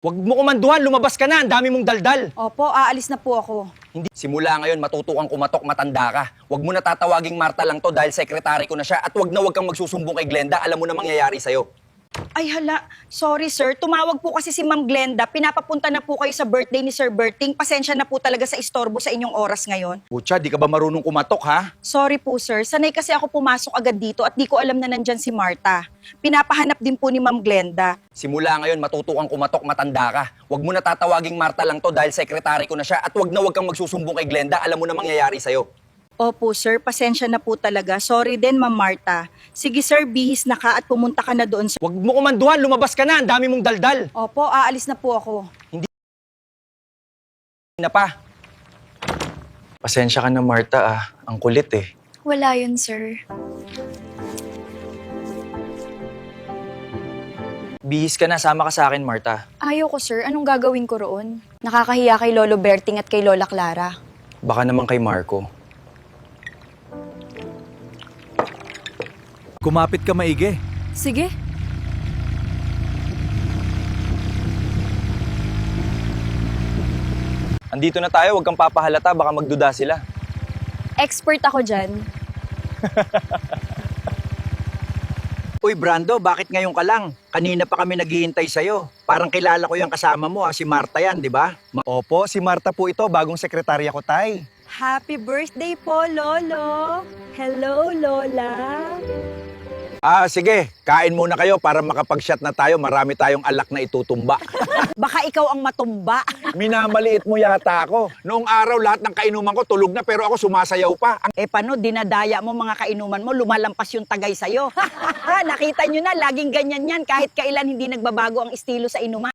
Huwag mo kumanduhan, lumabas ka na, ang dami mong daldal. Opo, aalis na po ako. Hindi. Simula ngayon, matuto kang kumatok, matanda ka. Huwag mo na tatawaging Marta lang to dahil sekretary ko na siya at huwag kang magsusumbong kay Glenda, alam mo na mangyayari sa'yo. Ay hala, sorry sir, tumawag po kasi si Ma'am Glenda, pinapapunta na po kayo sa birthday ni Sir Berting. Pasensya na po talaga sa istorbo sa inyong oras ngayon. Butya, di ka ba marunong kumatok, ha? Sorry po sir, sanay kasi ako pumasok agad dito at di ko alam na nandyan si Marta. Pinapahanap din po ni Ma'am Glenda. Simula ngayon, matuto kang kumatok, matanda ka. Huwag mo na tatawaging Marta lang to dahil sekretary ko na siya at huwag kang magsusumbong kay Glenda, alam mo na mangyayari sa'yo. Opo sir, pasensya na po talaga. Sorry din Ma'am Marta. Sige sir, bihis na ka at pumunta ka na doon sir. Huwag mo kumanduhan, lumabas ka na, ang dami mong daldal. Opo, aalis na po ako. Na pa. Pasensya ka na, Marta, ang kulit eh. Wala yun, sir. Bihis ka na, sama ka sa akin, Marta. Ayaw ko, sir. Anong gagawin ko roon? Nakakahiya kay Lolo Berting at kay Lola Clara. Baka naman kay Marco. Kumapit ka maigi. Sige. Andito na tayo, huwag kang papahalata, baka magduda sila. Expert ako dyan. Uy, Brando, bakit ngayon ka lang? Kanina pa kami naghihintay sa'yo. Parang kilala ko yung kasama mo, si Marta yan, di ba? Opo, si Marta po ito, bagong sekretarya ko, tay. Happy birthday po, Lolo! Hello, Lola! Sige, kain muna kayo para makapag-shot na tayo. Marami tayong alak na itutumba. Baka ikaw ang matumba. Minamaliit mo yata ako. Noong araw, lahat ng kainuman ko tulog na pero ako sumasayaw pa. Paano, dinadaya mo mga kainuman mo, lumalampas yung tagay sa'yo. Nakita nyo na, laging ganyan yan. Kahit kailan hindi nagbabago ang estilo sa inuman.